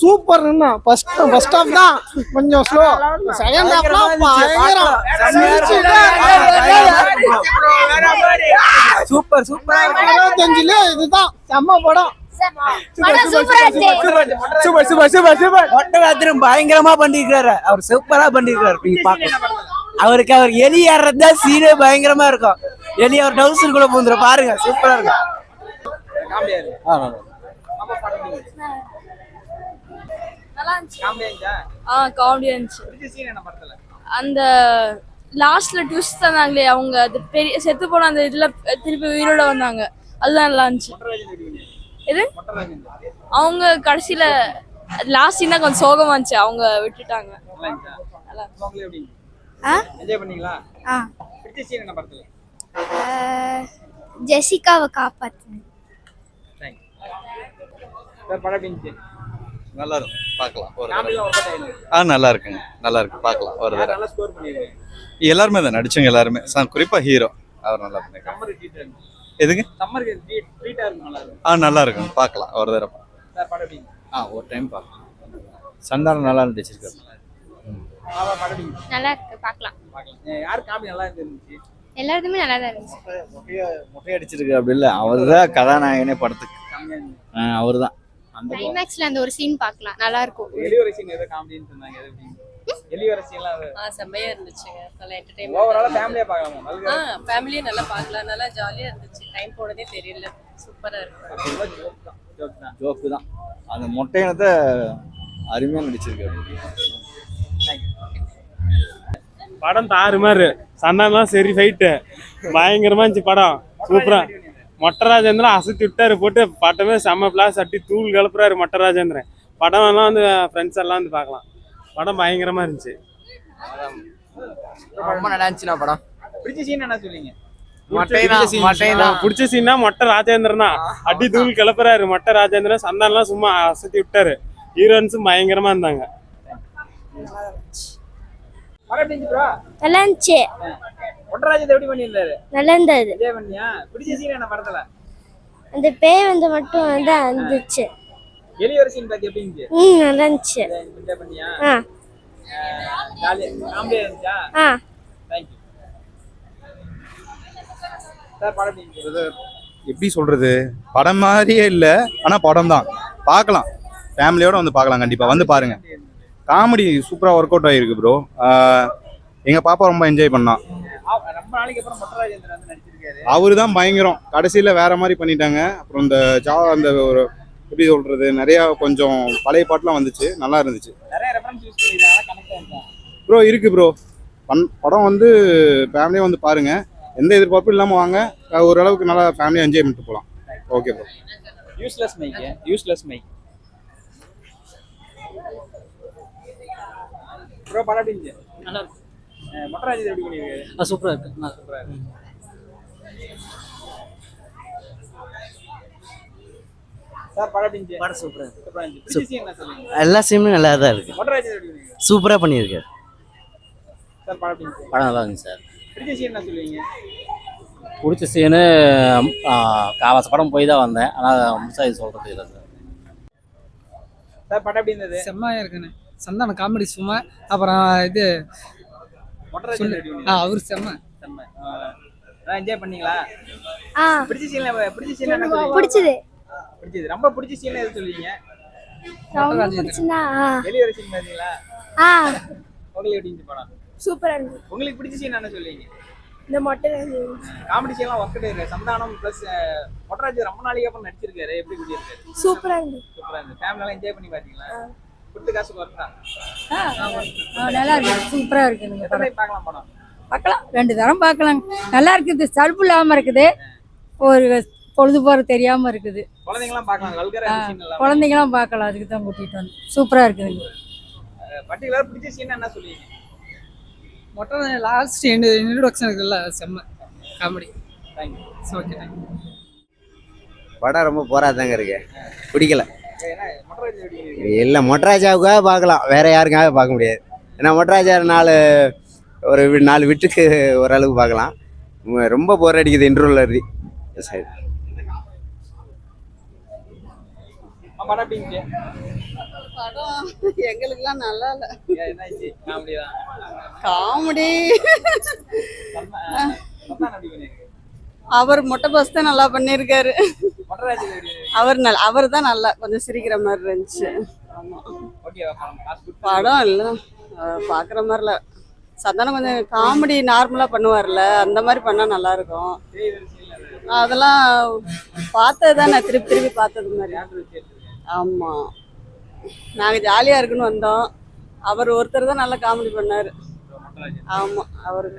சூப்பர்ண்ணா. First half தான் கொஞ்சம் ஸ்லோ. செகண்ட் ஹாஃப்லாம் பயங்கரம். Super super. 25ல இதுதான் செம்ம படம். Super super super super. Mottarajan பயங்கரமா பண்ணிருக்காரு. அவர் சூப்பரா பண்ணிருக்காரு. நீங்க பாக்கலாம். அவருக்கு அவர் எலி ஏறதா சீனே பயங்கரமா இருக்கும். எலி அவர் டவுசர் கூட பூந்துற பாருங்க. சூப்பரா இருக்கும். அந்த லாஸ்ட்ல ட்விஸ்ட் தந்தாங்களே அவங்க அது பெரிய செத்து போன அந்த இதுல திருப்பி உயிரோட வந்தாங்க. அதுதான் நல்லா இருந்துச்சு. இது அவங்க கடைசியில லாஸ்ட் சீன் கொஞ்சம் சோகமா இருந்துச்சு. அவங்க விட்டுட்டாங்க. ஜெசிகாவை காப்பாத்து. நல்லா இருக்கும் பார்க்கலாம். நல்லா இருக்குங்க. நல்லா இருக்கு பார்க்கலாம். ஒரு தடவை எல்லாருமே தான் நடிச்சவங்க எல்லாருமே குறிப்பா ஹீரோ அவர் நல்லா பண்ணிருக்காரு. எதுக்கு நல்லா இருக்கும் பார்க்கலாம். ஒரு தடவை ஒரு டைம் பார்க்கலாம். சந்தானம் நல்லா நடிச்சிருக்காரு. நல்லா இருக்கு பார்க்கலாம். எல்லாருமே நல்லா தான் இருந்துச்சு. மொட்டை அடிச்சிருக்கு அப்படி இல்லை, அவர் தான் கதாநாயகனே படத்துக்கு. அவர் தான் அந்த கிளைமேக்ஸ்ல அந்த ஒரு சீன் பார்க்கலாம். நல்லா இருக்கும். செம்மையா இருந்துச்சுங்க. நல்ல என்டர்டெயின்மென்ட். ஓவராலா ஃபேமிலியா பார்க்கலாம். ஃபேமிலியா நல்லா பார்க்கலாம். நல்லா ஜாலியா இருந்துச்சு. டைம் போனதே தெரியல. சூப்பரா இருக்கு. ஜோக்கு தான். அந்த மொட்டையனத்தை அருமையா நடிச்சிருக்காரு. படம் தாறுமாறு. சந்தானம் சரி ஃபைட்டு பயங்கரமா இருந்துச்சு படம். சூப்பரா. மொட்டராஜேந்திரன் அசத்தி விட்டாரு போட்டு படமே செம்ம பிளாஸ் அட்டி தூள் கிளப்புறாரு மொட்டராஜேந்திரன். படம் எல்லாம் வந்து ஃப்ரெண்ட்ஸ் எல்லாம் வந்து பார்க்கலாம். படம் பயங்கரமா இருந்துச்சு. ரொம்ப நல்லா இருந்துச்சுண்ணா படம். பிடிச்ச சீன்னா மொட்டை ராஜேந்திரன் தான். அடி தூள் கிளப்புறாரு மொட்டை ராஜேந்திரன். சந்தானம்லாம் சும்மா அசத்தி விட்டாரு. ஹீரோயின்ஸும் பயங்கரமா இருந்தாங்க. நல்லா இருந்துச்சு. நல்லா இருந்தது. அந்த பேய் வந்து மட்டும் தான் இருந்துச்சு. நல்லா இருந்துச்சு. எப்படி சொல்றது, படம் மாதிரியே இல்லை, ஆனா படம் தான் பார்க்கலாம். ஃபேமிலியோட வந்து பார்க்கலாம். கண்டிப்பா வந்து பாருங்க. காமெடி சூப்பரா ஒர்க் அவுட் ஆகிருக்கு ப்ரோ. எங்க பாப்பா ரொம்ப என்ஜாய் பண்ணான். அவரு தான் பயங்கரம். கடைசியில வேற மாதிரி பண்ணிட்டாங்க. அப்புறம் இந்த அந்த ஒரு எப்படி சொல்றது, நிறைய கொஞ்சம் பழைய பாட்டுலாம் வந்துச்சு. நல்லா இருந்துச்சு ப்ரோ. இருக்கு ப்ரோ. படம் வந்து ஃபேமிலியா வந்து பாருங்க. எந்த எதிர்பார்ப்பும் இல்லாம வாங்க. ஓரளவுக்கு நல்லா ஃபேமிலியா என்ஜாய் பண்ணிட்டு போகலாம். Okay bro. Useless mic bro. படம் எப்படி நல்லா இருக்கு. மொட்டராஜன் எப்படி பண்ணிருக்காரு? சூப்பரா இருக்கு. சார் படம் எப்படி படம் சூப்பரா இருக்கு. பிடிச்ச சீன் என்ன சொல்லுங்க? எல்லா சீனும் நல்லா தான் இருக்கு. மொட்டராஜன் எப்படி பண்ணிருக்காரு? சூப்பரா பண்ணிருக்காரு. சார் படம் எப்படி? படம் நல்லா இருக்கு சார். பிடிச்ச சீன் என்ன சொல்லுவீங்க? பிடிச்ச சீனு காவாச படம் போய் தான் வந்தேன். ஆனால் முழுசா இது சொல்றது இல்லை சார். சார் படம் எப்படி இருந்தது? செம்மையா இருக்குண்ணே. சந்தான காமெடி சும்மா. அப்புறம் இது அவரு செம்ம என்ஜாய் பண்ணீங்களா? பிடிச்ச சீன் என்ன சொல்லுவீங்க? பிடிச்சது ரொம்ப பிடிச்ச சீன் எது சொல்லுவீங்க? ரொம்ப பிடிச்சனா வெளிய சீன் பாத்தீங்களா? உங்களுக்கு எப்படி இருந்துச்சு படம்? சூப்பரா இருக்கு. உங்களுக்கு பிடிச்ச சீன் என்ன சொல்லுவீங்க? இந்த மொட்டராஜன் காமெடி சீன்லாம் ஒர்க் இருக்கு. சந்தானம் பிளஸ் மொட்டராஜன் ரொம்ப நாளைக்கு அப்புறம் நடிச்சிருக்காரு. எப்படி பண்ணிருக்காரு? சூப்பரா இருக்கு. ஃபேமிலில என்ஜாய் பண்ணி பாத்தீங்களா? குட்டு காசு வரதா? நல்லா இருக்கு. சூப்பரா இருக்கு. நீங்க பார்க்கலாம் படம். பார்க்கலாம். 2 தரம் பார்க்கலாம். நல்லா இருக்குது. சலுப்பு இல்லாம இருக்குது. ஒரு பொழுது போற தெரியாம இருக்குது. குழந்தைங்கலாம் பார்க்கலாம். வல்கரா சீன் எல்லாம் குழந்தைங்கலாம் பார்க்கலாம். அதுக்கு தான் கூட்டிட்டு வந்து. சூப்பரா இருக்குதுங்க. பர்టిక్యులர் பிடிச்ச சீன் என்ன சொல்லுவீங்க? மொட்டை லாஸ்ட் இன்ட்ரோடக்ஷன் இருக்குல்ல, செம்ம comedy. Thank you. Okay thank you. படம் ரொம்ப போராதாங்க இருக்கு. பிடிக்கல. இல்லை, மொட்டராஜாவுக்காக பார்க்கலாம். வேற யாருக்காக பார்க்க முடியாது. ஏன்னா மொட்டராஜா ஒரு 4 வீட்டுக்கு ஓரளவுக்கு பார்க்கலாம். ரொம்ப போர் அடிக்குது இன்ட்ரோல இருந்து. படம் எப்படி இருந்துச்சு? படம் எங்களுக்குலாம் நல்லா இல்லை. என்னாச்சு? காமெடி தான். காமெடி சந்தானம் எப்படி பண்ணிருக்கு? அவர் மொட்டை பாஸ் தான் நல்லா பண்ணியிருக்காரு. மொட்டராஜன் எப்படி இருக்கு? அவர் தான் நல்லா கொஞ்சம் சிரிக்கிற மாதிரி இருந்துச்சு. ஓகேவா படம்? காசு கொடுத்து படம் இல்லை பார்க்குற மாதிரில. சந்தானம் கொஞ்சம் காமெடி நார்மலாக பண்ணுவார்ல, அந்த மாதிரி பண்ணால் நல்லா இருக்கும். பேய் வரிசையில் அது அதெல்லாம் பார்த்தது தான் நான் திருப்பி திருப்பி பார்த்தது மாதிரி. theatre வச்சு எடுத்திருக்கேன். ஆமாம், நாங்கள் ஜாலியாக இருக்குன்னு வந்தோம். அவர் ஒருத்தர் தான் நல்லா காமெடி பண்ணார். மொட்டராஜன் ஆமாம், அவர்